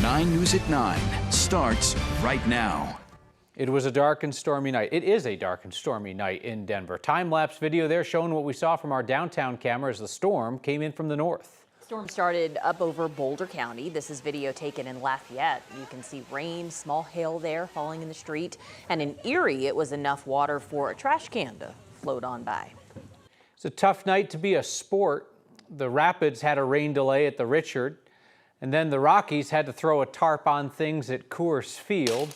9 News at 9 starts right now. It was a dark and stormy night. It is a dark and stormy night in Denver. Time-lapse video there showing what we saw from our downtown camera as the storm came in from the north. Storm started up over Boulder County. This is video taken in Lafayette. You can see rain, small hail there falling in the street. And in Erie, it was enough water for a trash can to float on by. It's a tough night to be a sport. The Rapids had a rain delay at the Richard, and then the Rockies had to throw a tarp on things at Coors Field.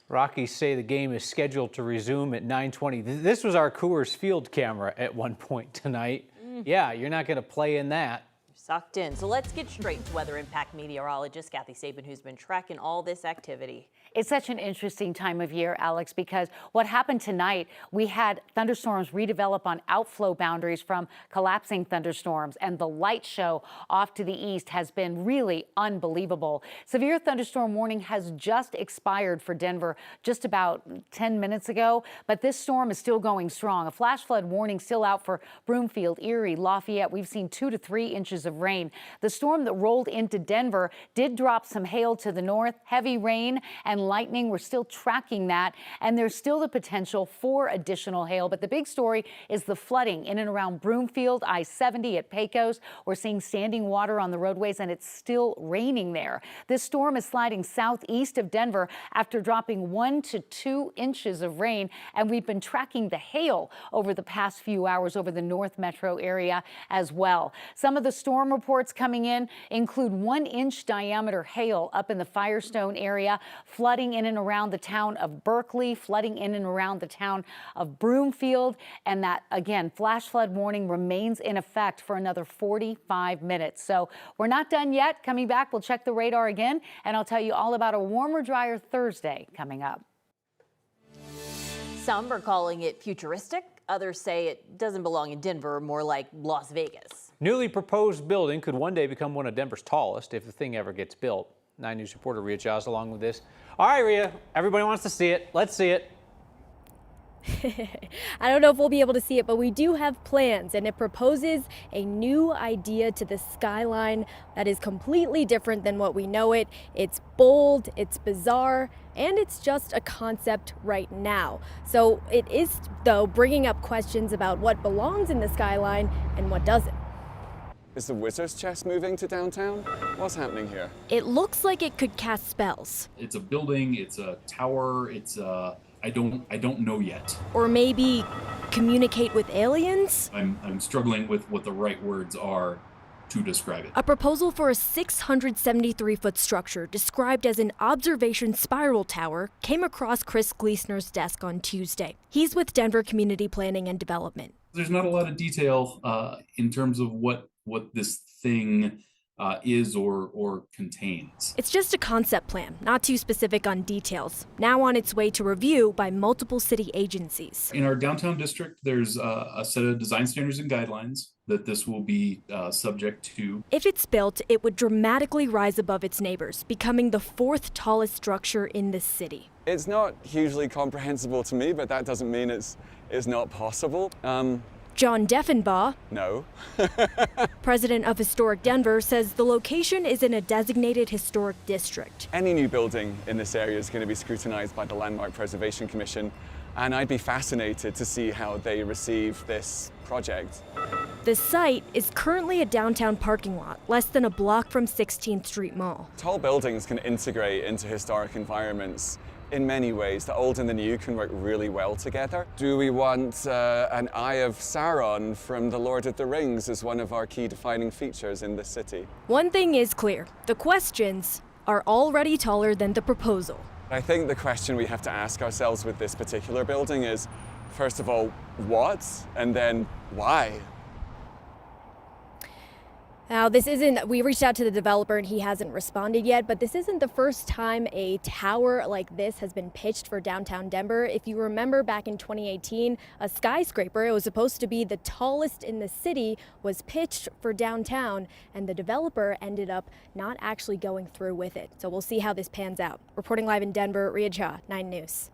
Rockies say the game is scheduled to resume at 9:20. This was our Coors Field camera at one point tonight. Yeah, you're not going to play in that. Sucked in. So let's get straight to weather impact meteorologist Kathy Sabin, who's been tracking all this activity. It's such an interesting time of year, Alex, because what happened tonight, we had thunderstorms redevelop on outflow boundaries from collapsing thunderstorms, and the light show off to the east has been really unbelievable. Severe thunderstorm warning has just expired for Denver just about 10 minutes ago, but this storm is still going strong. A flash flood warning still out for Broomfield, Erie, Lafayette. We've seen 2 to 3 inches of rain. The storm that rolled into Denver did drop some hail to the north, heavy rain and lightning. We're still tracking that, and there's still the potential for additional hail. But the big story is the flooding in and around Broomfield, I-70 at Pecos. We're seeing standing water on the roadways, and it's still raining there. This storm is sliding southeast of Denver after dropping 1 to 2 inches of rain, and we've been tracking the hail over the past few hours over the North Metro area as well. Some of the storm reports coming in include 1-inch diameter hail up in the Firestone area, flooding in and around the town of Berkeley, flooding in and around the town of Broomfield, and that, again, flash flood warning remains in effect for another 45 minutes. So we're not done yet. Coming back, we'll check the radar again, and I'll tell you all about a warmer, drier Thursday coming up. Some are calling it futuristic. Others say it doesn't belong in Denver, more like Las Vegas. Newly proposed building could one day become one of Denver's tallest if the thing ever gets built. 9 News reporter Rhea Jaws along with this. All right, Rhea, everybody wants to see it. Let's see it. I don't know if we'll be able to see it, but we do have plans, and it proposes a new idea to the skyline that is completely different than what we know it. It's bold, it's bizarre, and it's just a concept right now. So it is, though, bringing up questions about what belongs in the skyline and what doesn't. Is the wizard's chest moving to downtown? What's happening here? It looks like it could cast spells. It's a building, it's a tower, it's a... I don't know yet. Or maybe communicate with aliens? I'm struggling with what the right words are to describe it. A proposal for a 673-foot structure described as an observation spiral tower came across Chris Gleasner's desk on Tuesday. He's with Denver Community Planning and Development. There's not a lot of detail in terms of what this thing is or contains. It's just a concept plan, not too specific on details, now on its way to review by multiple city agencies. In our downtown district, there's a set of design standards and guidelines that this will be subject to. If it's built, it would dramatically rise above its neighbors, becoming the 4th tallest structure in the city. It's not hugely comprehensible to me, but that doesn't mean it's not possible. John Deffenbaugh, No. president of Historic Denver, says the location is in a designated historic district. Any new building in this area is going to be scrutinized by the Landmark Preservation Commission, and I'd be fascinated to see how they receive this project. The site is currently a downtown parking lot, less than a block from 16th Street Mall. Tall buildings can integrate into historic environments in many ways. The old and the new can work really well together. Do we want an Eye of Sauron from The Lord of the Rings as one of our key defining features in this city? One thing is clear, the questions are already taller than the proposal. I think the question we have to ask ourselves with this particular building is, first of all, what? And then why? Now, we reached out to the developer and he hasn't responded yet, but this isn't the first time a tower like this has been pitched for downtown Denver. If you remember back in 2018, a skyscraper, it was supposed to be the tallest in the city, was pitched for downtown, and the developer ended up not actually going through with it. So we'll see how this pans out. Reporting live in Denver, Rhea Jaws, 9 News.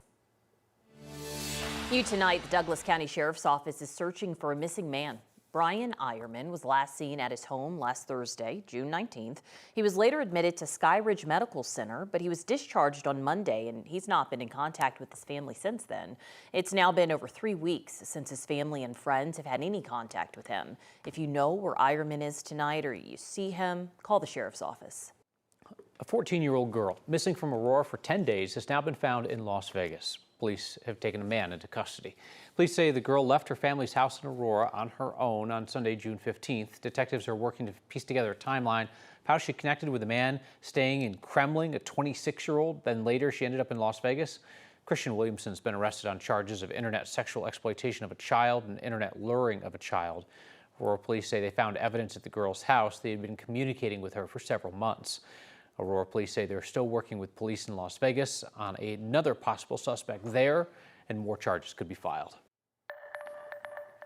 New tonight, the Douglas County Sheriff's Office is searching for a missing man. Brian Eierman was last seen at his home last Thursday, June 19th. He was later admitted to Skyridge Medical Center, but he was discharged on Monday, and he's not been in contact with his family since then. It's now been over 3 weeks since his family and friends have had any contact with him. If you know where Eierman is tonight or you see him, call the sheriff's office. A 14-year-old girl missing from Aurora for 10 days has now been found in Las Vegas. Police have taken a man into custody. Police say the girl left her family's house in Aurora on her own on Sunday, June 15th. Detectives are working to piece together a timeline of how she connected with a man staying in Kremling, a 26-year-old. Then later she ended up in Las Vegas. Christian Williamson's been arrested on charges of internet sexual exploitation of a child and internet luring of a child. Aurora police say they found evidence at the girl's house. They had been communicating with her for several months. Aurora police say they're still working with police in Las Vegas on another possible suspect there, and more charges could be filed.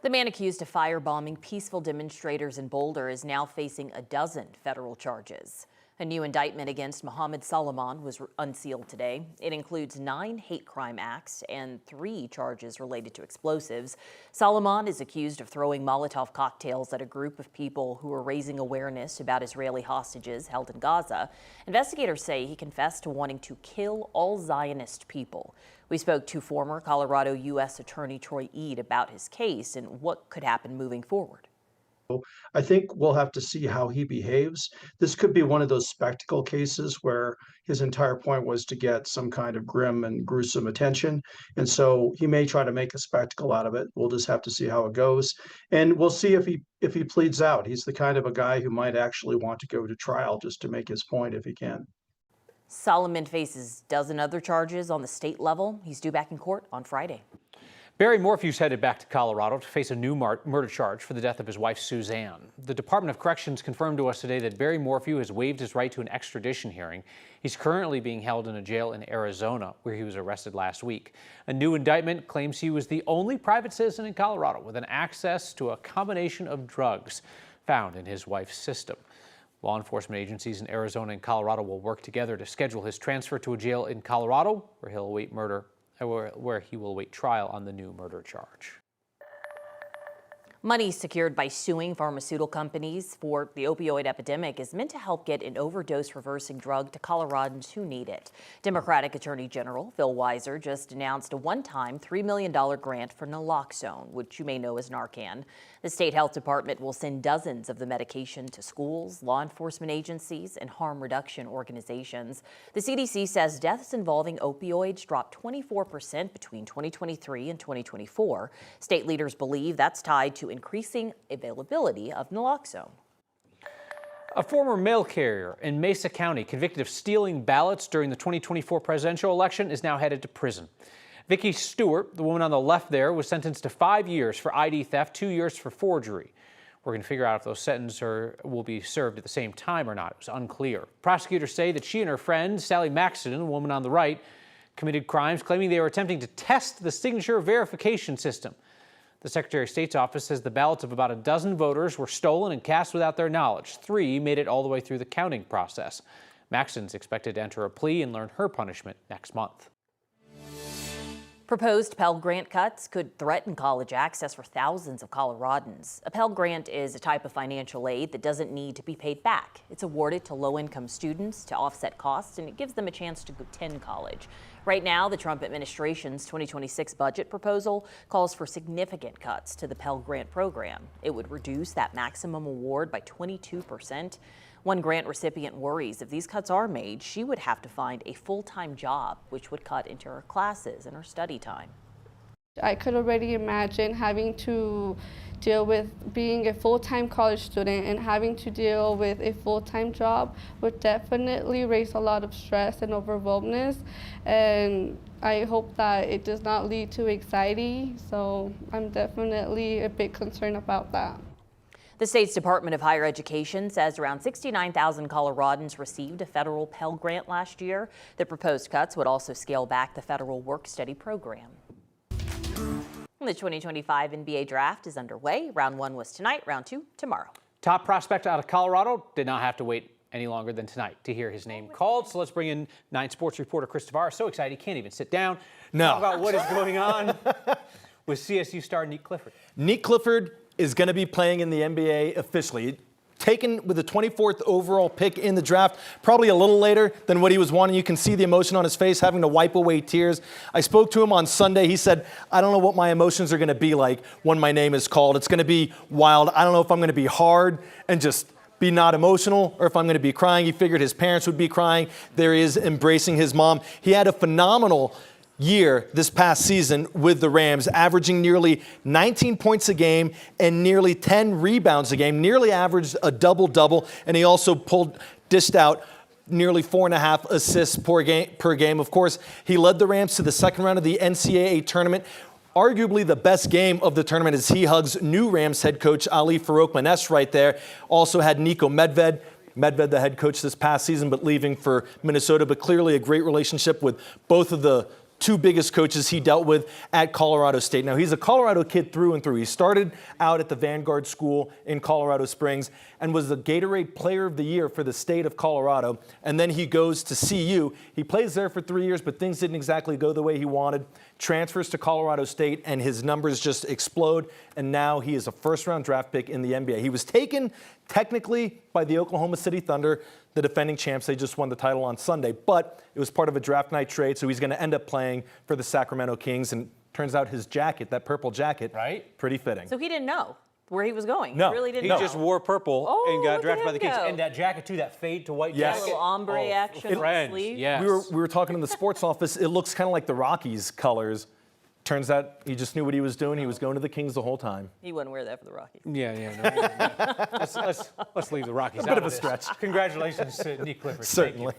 The man accused of firebombing peaceful demonstrators in Boulder is now facing a dozen federal charges. A new indictment against Mohammed Salman was unsealed today. It includes 9 hate crime acts and 3 charges related to explosives. Salman is accused of throwing Molotov cocktails at a group of people who were raising awareness about Israeli hostages held in Gaza. Investigators say he confessed to wanting to kill all Zionist people. We spoke to former Colorado U.S. Attorney Troy Eade about his case and what could happen moving forward. I think we'll have to see how he behaves. This could be one of those spectacle cases where his entire point was to get some kind of grim and gruesome attention. And so he may try to make a spectacle out of it. We'll just have to see how it goes. And we'll see if he pleads out. He's the kind of a guy who might actually want to go to trial just to make his point if he can. Solomon faces a dozen other charges on the state level. He's due back in court on Friday. Barry Morphew's headed back to Colorado to face a new murder charge for the death of his wife, Suzanne. The Department of Corrections confirmed to us today that Barry Morphew has waived his right to an extradition hearing. He's currently being held in a jail in Arizona, where he was arrested last week. A new indictment claims he was the only private citizen in Colorado with an access to a combination of drugs found in his wife's system. Law enforcement agencies in Arizona and Colorado will work together to schedule his transfer to a jail in Colorado, where he will await trial on the new murder charge. Money secured by suing pharmaceutical companies for the opioid epidemic is meant to help get an overdose-reversing drug to Coloradans who need it. Democratic Attorney General Phil Weiser just announced a one-time $3 million grant for naloxone, which you may know as Narcan. The state health department will send dozens of the medication to schools, law enforcement agencies, and harm reduction organizations. The CDC says deaths involving opioids dropped 24% between 2023 and 2024. State leaders believe that's tied to increasing availability of naloxone. A former mail carrier in Mesa County convicted of stealing ballots during the 2024 presidential election is now headed to prison. Vicki Stewart, the woman on the left there, was sentenced to 5 years for ID theft, 2 years for forgery. We're going to figure out if those sentences will be served at the same time or not. It was unclear. Prosecutors say that she and her friend, Sally Maxton, the woman on the right, committed crimes claiming they were attempting to test the signature verification system. The Secretary of State's office says the ballots of about a dozen voters were stolen and cast without their knowledge. 3 made it all the way through the counting process. Maxton's expected to enter a plea and learn her punishment next month. Proposed Pell Grant cuts could threaten college access for thousands of Coloradans. A Pell Grant is a type of financial aid that doesn't need to be paid back. It's awarded to low-income students to offset costs, and it gives them a chance to attend college. Right now, the Trump administration's 2026 budget proposal calls for significant cuts to the Pell Grant program. It would reduce that maximum award by 22%. One grant recipient worries if these cuts are made, she would have to find a full-time job, which would cut into her classes and her study time. I could already imagine having to deal with being a full-time college student and having to deal with a full-time job would definitely raise a lot of stress and overwhelmness, and I hope that it does not lead to anxiety, so I'm definitely a bit concerned about that. The state's Department of Higher Education says around 69,000 Coloradans received a federal Pell Grant last year. The proposed cuts would also scale back the federal work-study program. The 2025 NBA draft is underway. Round 1 was tonight, round 2 tomorrow. Top prospect out of Colorado did not have to wait any longer than tonight to hear his name called. So let's bring in 9 Sports reporter Chris Tavares. So excited he can't even sit down. No. Talk about what is going on with CSU star Nick Clifford. Nick Clifford is going to be playing in the NBA officially. Taken with the 24th overall pick in the draft, probably a little later than what he was wanting. You can see the emotion on his face, having to wipe away tears. I spoke to him on Sunday. He said, I don't know what my emotions are going to be like when my name is called. It's going to be wild. I don't know if I'm going to be hard and just be not emotional, or if I'm going to be crying. He figured his parents would be crying. There he is embracing his mom. He had a phenomenal year this past season with the Rams, averaging nearly 19 points a game and nearly 10 rebounds a game, nearly averaged a double-double, and he also dished out nearly 4.5 assists per game. Of course, he led the Rams to the second round of the NCAA tournament. Arguably the best game of the tournament as he hugs new Rams head coach Ali Farouk-Manes right there. Also had Niko Medved, the head coach this past season, but leaving for Minnesota, but clearly a great relationship with both of the two biggest coaches he dealt with at Colorado State. Now, he's a Colorado kid through and through. He started out at the Vanguard School in Colorado Springs and was the Gatorade Player of the Year for the state of Colorado. And then he goes to CU. He plays there for 3 years, but things didn't exactly go the way he wanted. Transfers to Colorado State, and his numbers just explode. And now he is a first-round draft pick in the NBA. He was taken technically by the Oklahoma City Thunder, the defending champs. They just won the title on Sunday, but it was part of a draft night trade, so he's going to end up playing for the Sacramento Kings. And turns out his jacket, that purple jacket, right, pretty fitting. So he didn't know where he was going. No, he really didn't he know. just wore purple and got drafted by the Kings. And that jacket too, that fade to white jacket. A little ombre action on the sleeve. Yes. We were talking in the sports office. It looks kind of like the Rockies colors. Turns out he just knew what he was doing. He was going to the Kings the whole time. He wouldn't wear that for the Rockies. Yeah. Let's leave the Rockies out bit of a this. stretch. Congratulations to Nick Clifford. Certainly.